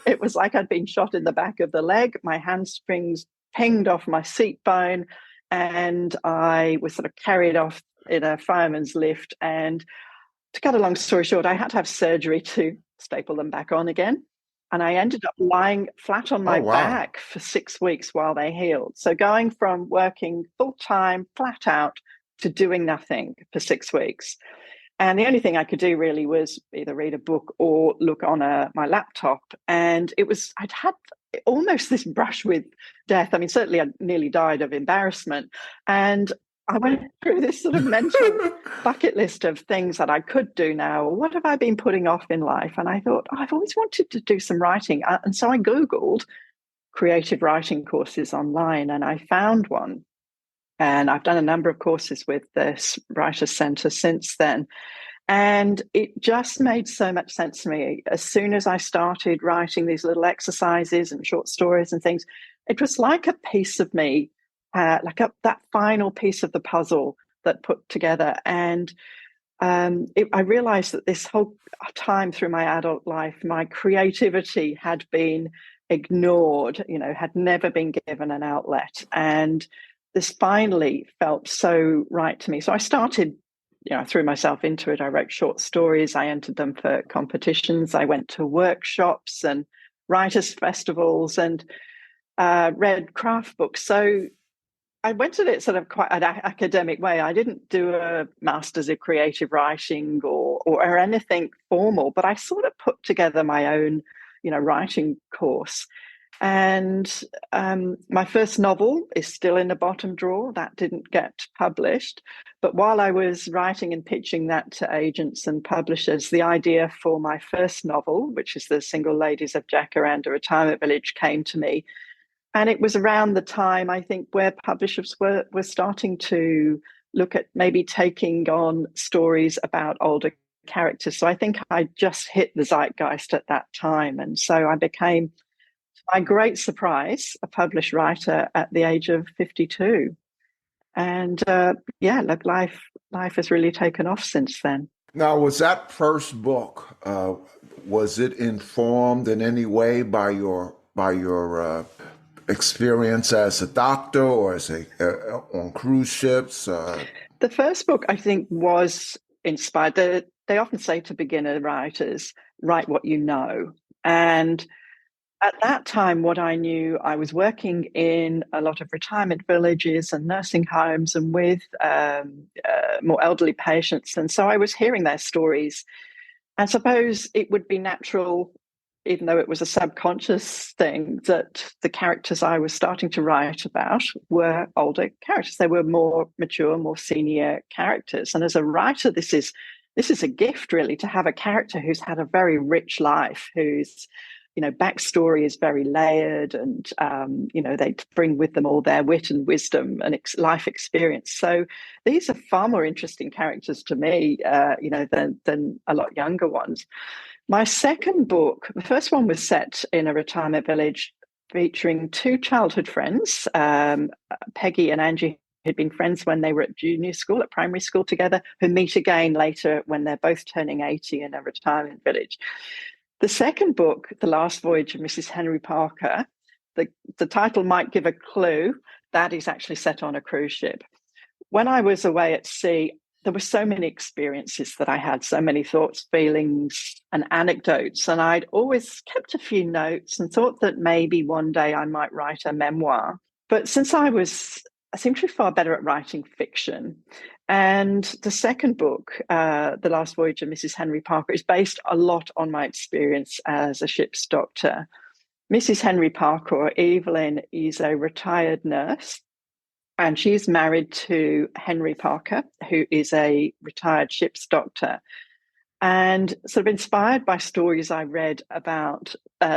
Speaker 3: It was like I'd been shot in the back of the leg. My hamstrings pinged off my seat bone, and I was sort of carried off in a fireman's lift. And to cut a long story short, I had to have surgery to staple them back on again. And I ended up lying flat on
Speaker 2: Oh
Speaker 3: my
Speaker 2: wow.
Speaker 3: back for 6 weeks while they healed. So going from working full time, flat out, to doing nothing for 6 weeks. And the only thing I could do really was either read a book or look on my laptop. And I'd had almost this brush with death. I mean, certainly I nearly died of embarrassment. And I went through this sort of mental bucket list of things that I could do now. What have I been putting off in life? And I thought, I've always wanted to do some writing. And so I Googled creative writing courses online, and I found one. And I've done a number of courses with this Writer Centre since then. And it just made so much sense to me. As soon as I started writing these little exercises and short stories and things, it was like a piece of me, that final piece of the puzzle that put together. And I realized that this whole time through my adult life, my creativity had been ignored, had never been given an outlet. And this finally felt so right to me. So I started, I threw myself into it. I wrote short stories. I entered them for competitions. I went to workshops and writers' festivals and read craft books. So I went at it sort of quite an academic way. I didn't do a master's of creative writing or anything formal, but I sort of put together my own, writing course. And my first novel is still in the bottom drawer. That didn't get published. But while I was writing and pitching that to agents and publishers, the idea for my first novel, which is The Single Ladies of Jacaranda Retirement Village, came to me. And it was around the time, I think, where publishers were starting to look at maybe taking on stories about older characters. So I think I just hit the zeitgeist at that time. And so I became, to my great surprise, a published writer at the age of 52. And life has really taken off since then.
Speaker 2: Now, was that first book, was it informed in any way by your experience as a doctor or as on cruise ships?
Speaker 3: The first book, I think, was inspired. They often say to beginner writers, write what you know. And at that time, what I knew, I was working in a lot of retirement villages and nursing homes and with more elderly patients. And so I was hearing their stories. And suppose it would be natural, even though it was a subconscious thing, that the characters I was starting to write about were older characters. They were more mature, more senior characters. And as a writer, this is a gift, really, to have a character who's had a very rich life, whose backstory is very layered, and they bring with them all their wit and wisdom and life experience. So these are far more interesting characters to me, than a lot younger ones. My second book, the first one, was set in a retirement village featuring two childhood friends, Peggy and Angie, who'd been friends when they were at primary school together, who meet again later when they're both turning 80 in a retirement village. The second book, The Last Voyage of Mrs. Henry Parker, the title might give a clue. That is actually set on a cruise ship. When I was away at sea, there were so many experiences that I had, so many thoughts, feelings, and anecdotes. And I'd always kept a few notes and thought that maybe one day I might write a memoir. But since I seemed to be far better at writing fiction. And the second book, The Last Voyage of Mrs. Henry Parker, is based a lot on my experience as a ship's doctor. Mrs. Henry Parker, or Evelyn, is a retired nurse, and she's married to Henry Parker, who is a retired ship's doctor. And sort of inspired by stories I read about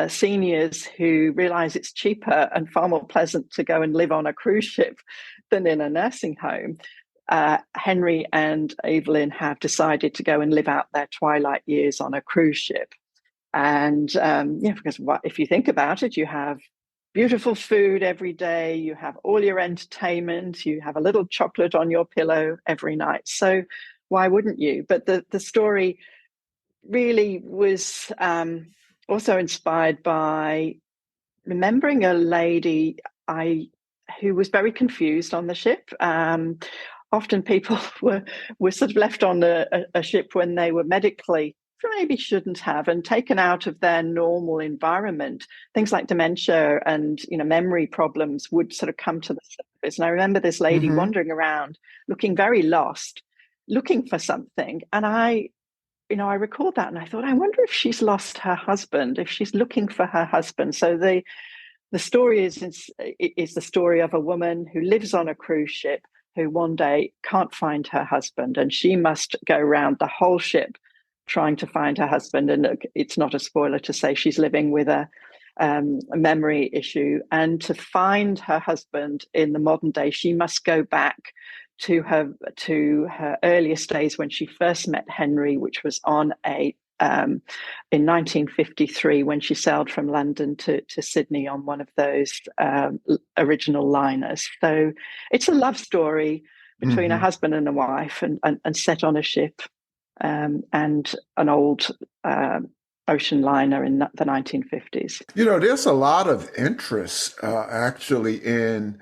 Speaker 3: seniors who realize it's cheaper and far more pleasant to go and live on a cruise ship than in a nursing home, Henry and Evelyn have decided to go and live out their twilight years on a cruise ship. And because if you think about it, you have beautiful food every day, you have all your entertainment, you have a little chocolate on your pillow every night. So why wouldn't you? But the story really was also inspired by remembering a lady who was very confused on the ship. Often people were sort of left on a ship when they were medically maybe shouldn't have, and taken out of their normal environment. Things like dementia and memory problems would sort of come to the surface. And I remember this lady wandering around, looking very lost, looking for something. And I recalled that, and I thought, I wonder if she's lost her husband, if she's looking for her husband. So the story is the story of a woman who lives on a cruise ship, who one day can't find her husband, and she must go around the whole ship trying to find her husband. And look, it's not a spoiler to say she's living with a a memory issue. And to find her husband in the modern day, she must go back to her earliest days when she first met Henry, which was on in 1953 when she sailed from London to Sydney on one of those original liners. So it's a love story between a husband and a wife, and set on a ship, and an old ocean liner in the 1950s.
Speaker 2: There's a lot of interest actually in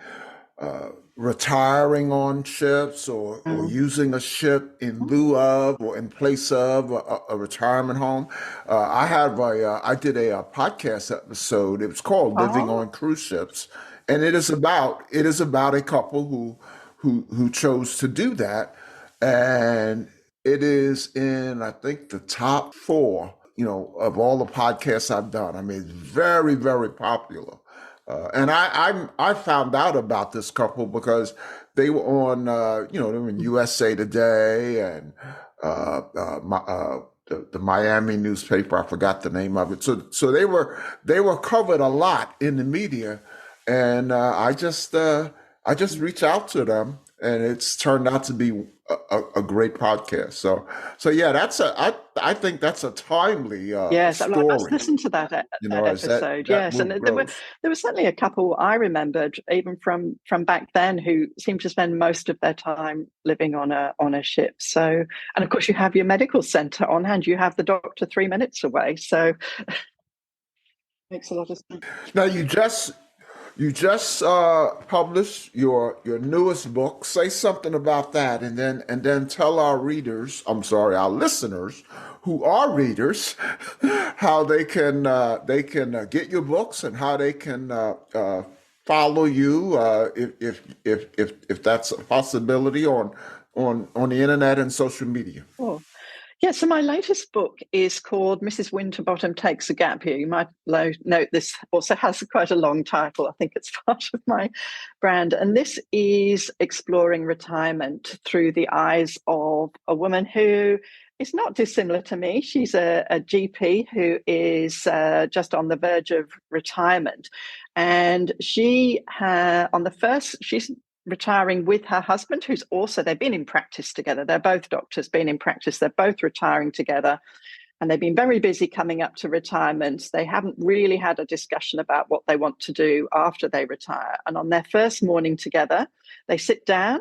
Speaker 2: retiring on ships, or using a ship in lieu of or in place of a retirement home. I did a podcast episode. It was called Living on Cruise Ships. And it is about a couple who chose to do that. And it is in, I think, the top 4, of all the podcasts I've done. I mean, it's very, very popular. And I found out about this couple because they were on, they were in USA Today and the Miami newspaper. I forgot the name of it. So they were covered a lot in the media, and I just reached out to them, and it's turned out to be a great podcast. So yeah, I think that's a timely
Speaker 3: yes, I
Speaker 2: story.
Speaker 3: must listen to that episode. Yes, and there were certainly a couple I remembered even from back then who seemed to spend most of their time living on a ship. So, and of course you have your medical centre on hand. You have the doctor 3 minutes away. So makes a lot of sense.
Speaker 2: Now you just published your newest book. Say something about that, and then tell our listeners who are readers, how they can get your books and how they can follow you if that's a possibility on the internet and social media.
Speaker 3: Oh. Yeah, so my latest book is called Mrs. Winterbottom Takes a Gap Year. You might note this also has quite a long title. I think it's part of my brand. And this is exploring retirement through the eyes of a woman who is not dissimilar to me. She's a GP who is just on the verge of retirement. And she's retiring with her husband, who's also, they've been in practice together. They're both doctors, been in practice. They're both retiring together. And they've been very busy coming up to retirement. They haven't really had a discussion about what they want to do after they retire. And on their first morning together, they sit down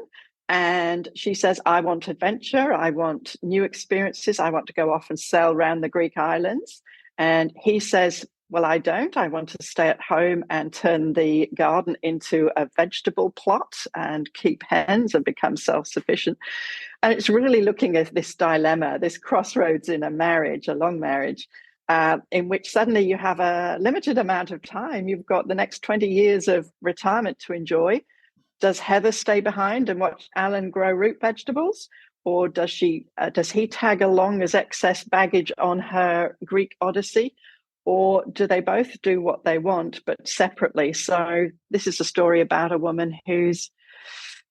Speaker 3: and she says, I want adventure. I want new experiences. I want to go off and sail around the Greek islands. And he says, well, I don't. I want to stay at home and turn the garden into a vegetable plot and keep hens and become self-sufficient. And it's really looking at this dilemma, this crossroads in a marriage, a long marriage, in which suddenly you have a limited amount of time. You've got the next 20 years of retirement to enjoy. Does Heather stay behind and watch Alan grow root vegetables? Or does he tag along as excess baggage on her Greek odyssey? Or do they both do what they want, but separately? So this is a story about a woman who's,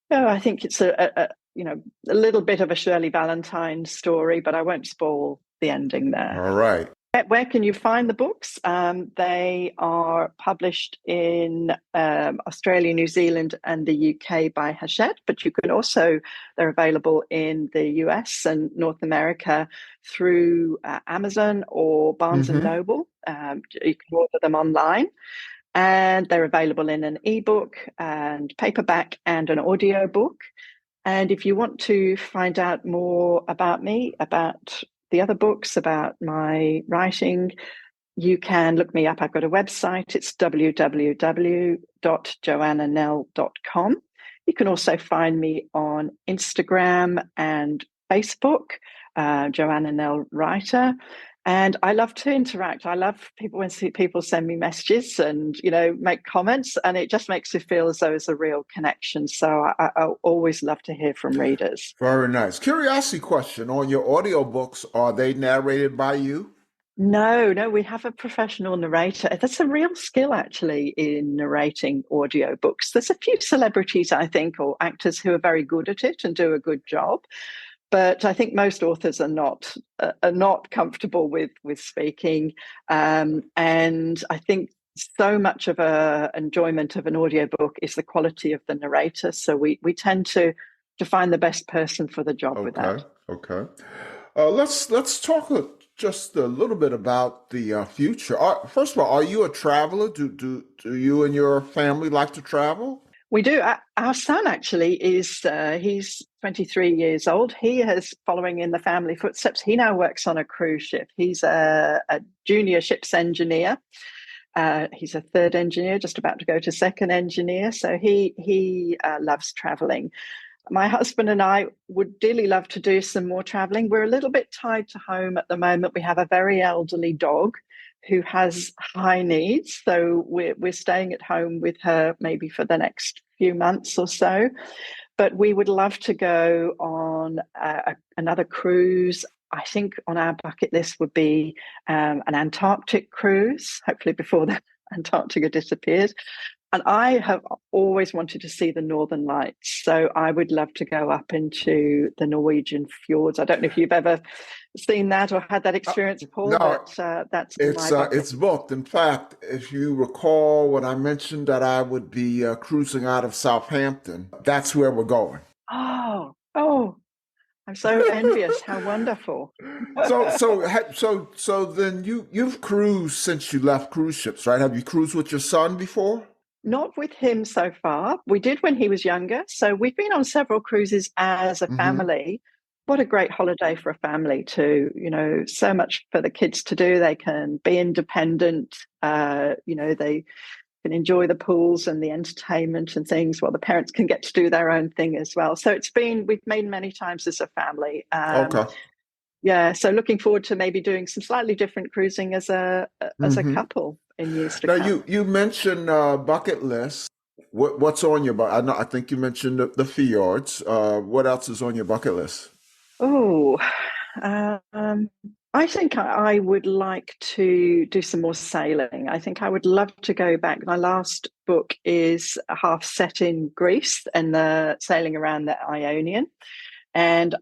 Speaker 3: I think it's a little bit of a Shirley Valentine story, but I won't spoil the ending there.
Speaker 2: All right.
Speaker 3: Where can you find the books? They are published in Australia, New Zealand, and the UK by Hachette, but they're available in the US and North America through Amazon or Barnes and Noble. You can order them online, and they're available in an ebook and paperback and an audio book. And if you want to find out more about me, about the other books, about my writing, you can look me up. I've got a website. It's www.joannanell.com. You can also find me on Instagram and Facebook, Joanna Nell Writer. And I love to interact. I love when people send me messages and, make comments, and it just makes me feel as though it's a real connection. So I always love to hear from readers.
Speaker 2: Very nice. Curiosity question. On your audiobooks, are they narrated by you?
Speaker 3: No, we have a professional narrator. That's a real skill, actually, in narrating audiobooks. There's a few celebrities, I think, or actors who are very good at it and do a good job. But I think most authors are not comfortable with speaking, and I think so much of a enjoyment of an audiobook is the quality of the narrator. So we tend to find the best person for the job with
Speaker 2: Okay,
Speaker 3: that.
Speaker 2: okay. Let's talk just a little bit about the future. First of all, are you a traveler? Do you and your family like to travel?
Speaker 3: We do. Our son actually he's 23 years old. He is following in the family footsteps. He now works on a cruise ship. He's a junior ship's engineer. He's a third engineer, just about to go to second engineer. So he loves traveling. My husband and I would dearly love to do some more traveling. We're a little bit tied to home at the moment. We have a very elderly dog who has high needs. So we're staying at home with her maybe for the next few months or so. But we would love to go on another cruise. I think on our bucket list would be an Antarctic cruise, hopefully before the Antarctica disappears. And I have always wanted to see the Northern Lights. So I would love to go up into the Norwegian fjords. I don't know if you've ever seen that or had that experience, Paul,
Speaker 2: No,
Speaker 3: but that's my bucket.
Speaker 2: it's booked. In fact, if you recall when I mentioned that I would be cruising out of Southampton, that's where we're going.
Speaker 3: Oh, I'm so envious. How wonderful.
Speaker 2: So then you've cruised since you left cruise ships, right? Have you cruised with your son before?
Speaker 3: Not with him so far. We did when he was younger. So we've been on several cruises as a
Speaker 2: Mm-hmm.
Speaker 3: family. What a great holiday for a family to, so much for the kids to do. They can be independent. They can enjoy the pools and the entertainment and things while the parents can get to do their own thing as well. So we've made many times as a family.
Speaker 2: Okay.
Speaker 3: Yeah. So looking forward to maybe doing some slightly different cruising as a
Speaker 2: Mm-hmm.
Speaker 3: couple in years to
Speaker 2: Now
Speaker 3: come.
Speaker 2: you mentioned bucket list. What's on your bucket? I think you mentioned the fjords. What else is on your bucket list?
Speaker 3: Oh, um, I think I would like to do some more sailing. I think I would love to go back. My last book is half set in Greece and the sailing around the Ionian. And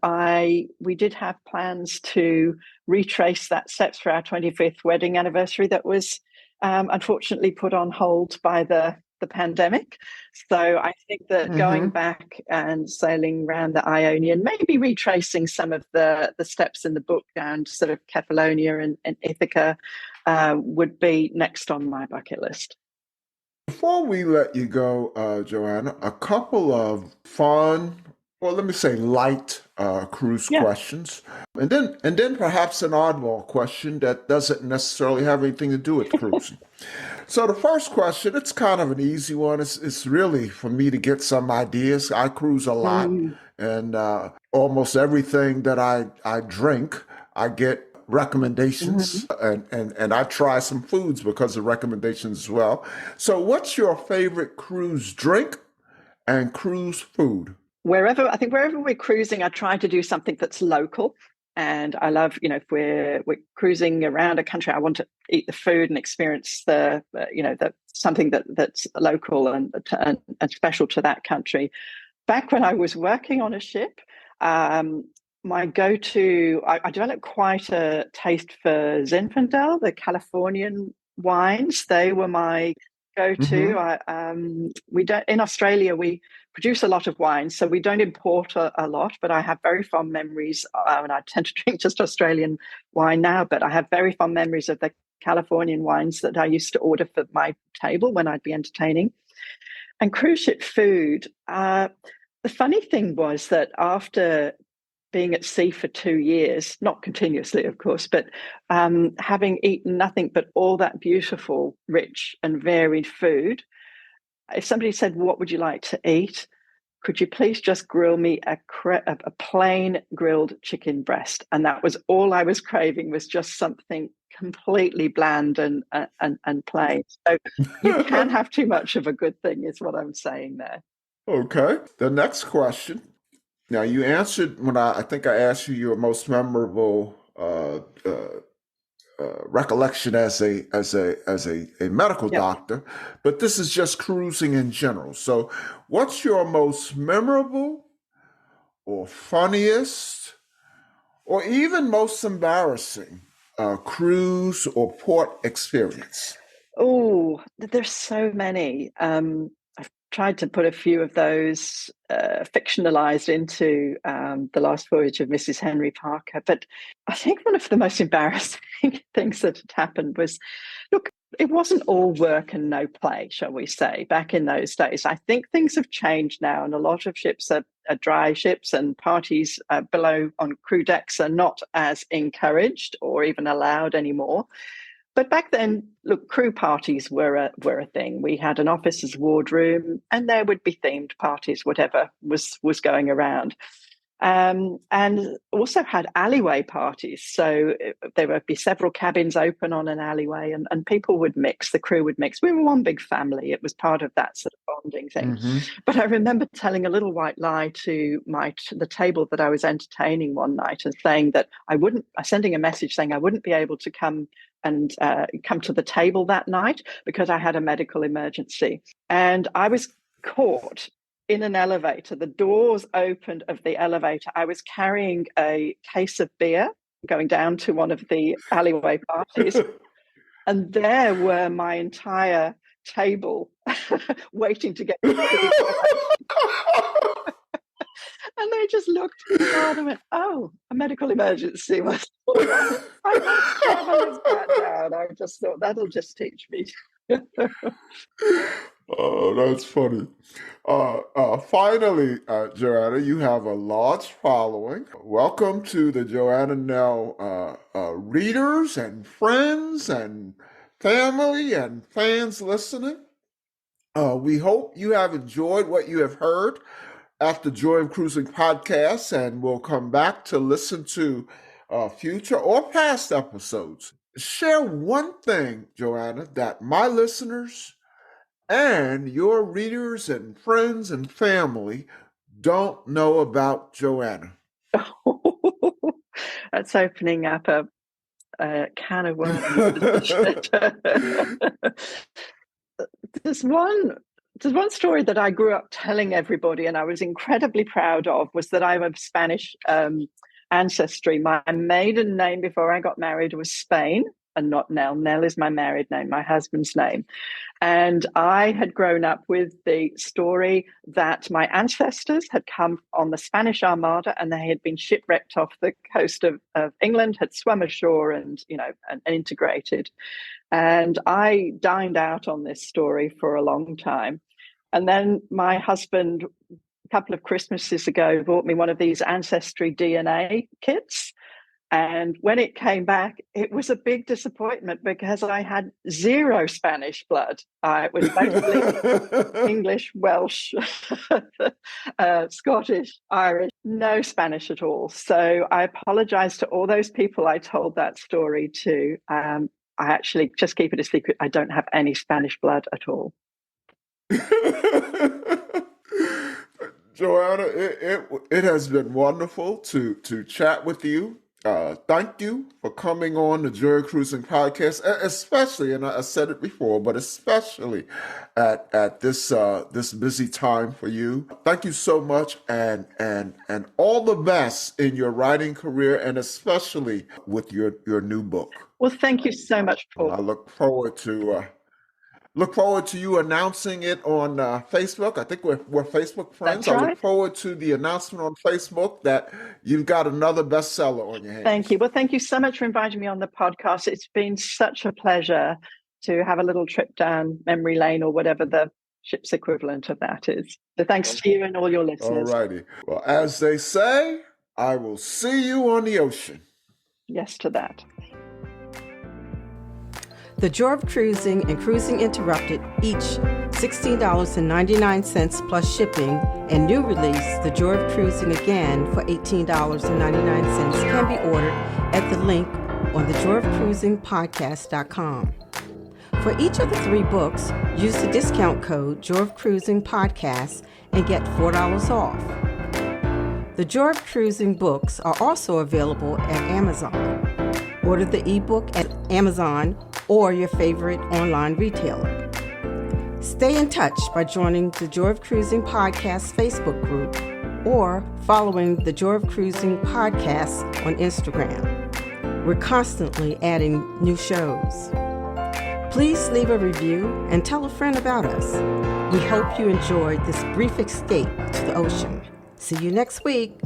Speaker 3: we did have plans to retrace that steps for our 25th wedding anniversary that was unfortunately put on hold by the pandemic. So I think that going
Speaker 2: Mm-hmm.
Speaker 3: back and sailing around the Ionian, maybe retracing some of the steps in the book down to sort of Kefalonia and Ithaca would be next on my bucket list.
Speaker 2: Before we let you go, Joanna, a couple of fun, or let me say light cruise
Speaker 3: Yeah.
Speaker 2: questions, and then perhaps an oddball question that doesn't necessarily have anything to do with cruising. So the first question, it's kind of an easy one. It's really for me to get some ideas. I cruise a lot,
Speaker 3: Mm,
Speaker 2: and almost everything that I drink, I get recommendations,
Speaker 3: mhm.
Speaker 2: and I try some foods because of recommendations as well. So, what's your favorite cruise drink and cruise food?
Speaker 3: Wherever we're cruising, I try to do something that's local. And I love, if we're cruising around a country, I want to eat the food and experience the something that's local and special to that country. Back when I was working on a ship, um, my go-to, I developed quite a taste for Zinfandel, the Californian wines. They were my go-to.
Speaker 2: Mm-hmm.
Speaker 3: We don't in Australia. We produce a lot of wine, so we don't import a lot. But I have very fond memories, and I tend to drink just Australian wine now. But I have very fond memories of the Californian wines that I used to order for my table when I'd be entertaining. And cruise ship food. The funny thing was that after being at sea for 2 years, not continuously, of course, but having eaten nothing but all that beautiful, rich, and varied food, if somebody said, "What would you like to eat?" Could you please just grill me a plain grilled chicken breast? And that was all I was craving, was just something completely bland and plain. So you can have too much of a good thing, is what I'm saying there.
Speaker 2: Okay. The next question. Now, you answered when I think I asked you your most memorable recollection as a medical
Speaker 3: Yep.
Speaker 2: doctor, but this is just cruising in general. So, what's your most memorable or funniest or even most embarrassing cruise or port experience?
Speaker 3: Oh, there's so many. I've tried to put a few of those fictionalized into The Last Voyage of Mrs. Henry Parker. But I think one of the most embarrassing things that had happened was, look, it wasn't all work and no play, shall we say, back in those days. I think things have changed now, and a lot of ships are dry ships, and parties below on crew decks are not as encouraged or even allowed anymore. But back then, look, crew parties were a thing. We had an officer's wardroom, and there would be themed parties, whatever was going around. And also had alleyway parties. So there would be several cabins open on an alleyway, and people would mix, the crew would mix. We were one big family. It was part of that sort of bonding thing.
Speaker 2: Mm-hmm.
Speaker 3: But I remember telling a little white lie to the table that I was entertaining one night, and saying that sending a message saying I wouldn't be able to come to the table that night because I had a medical emergency. And I was caught in an elevator. The doors opened of the elevator. I was carrying a case of beer going down to one of the alleyway parties. And there were my entire table waiting to get to the and they just looked at me and went, "Oh, a medical emergency." I must travel that down. I just thought that'll just teach me.
Speaker 2: Oh, that's funny. Finally, Joanna, you have a large following. Welcome to the Joanna Nell readers and friends and family and fans listening. We hope you have enjoyed what you have heard at the Joy of Cruising podcast, and will come back to listen to future or past episodes. Share one thing, Joanna, that my listeners and your readers and friends and family don't know about Joanna.
Speaker 3: That's opening up a can of worms. There's one story that I grew up telling everybody, and I was incredibly proud of, was that I'm of Spanish ancestry. My maiden name before I got married was Spain, and not Nell. Nell is my married name, my husband's name. And I had grown up with the story that my ancestors had come on the Spanish Armada, and they had been shipwrecked off the coast of England, had swum ashore and integrated. And I dined out on this story for a long time. And then my husband, a couple of Christmases ago, bought me one of these Ancestry DNA kits. And when it came back, it was a big disappointment because I had zero Spanish blood. It was mostly English, Welsh, Scottish, Irish, no Spanish at all. So I apologize to all those people I told that story to. I actually just keep it a secret. I don't have any Spanish blood at all.
Speaker 2: Joanna, it has been wonderful to chat with you. Thank you for coming on the Joy of Cruising podcast, especially, and I said it before, but especially at this busy time for you. Thank you so much, and all the best in your writing career, and especially with your new book.
Speaker 3: Well, thank you so much, Paul.
Speaker 2: I look forward to you announcing it on Facebook. I think we're Facebook friends.
Speaker 3: That's right.
Speaker 2: I look forward to the announcement on Facebook that you've got another bestseller on your hands.
Speaker 3: Thank you. Well, thank you so much for inviting me on the podcast. It's been such a pleasure to have a little trip down memory lane, or whatever the ship's equivalent of that is. So thanks to you and all your listeners.
Speaker 2: All righty. Well, as they say, I will see you on the ocean.
Speaker 3: Yes to that.
Speaker 1: The Joy of Cruising and Cruising Interrupted, each $16.99 plus shipping, and new release, The Joy of Cruising Again for $18.99, can be ordered at the link on thejoyofcruisingpodcast.com. For each of the 3 books, use the discount code Joy of Cruising Podcast and get $4 off. The Joy of Cruising books are also available at Amazon. Order the ebook at Amazon or your favorite online retailer. Stay in touch by joining the Joy of Cruising Podcast Facebook group or following the Joy of Cruising Podcast on Instagram. We're constantly adding new shows. Please leave a review and tell a friend about us. We hope you enjoyed this brief escape to the ocean. See you next week.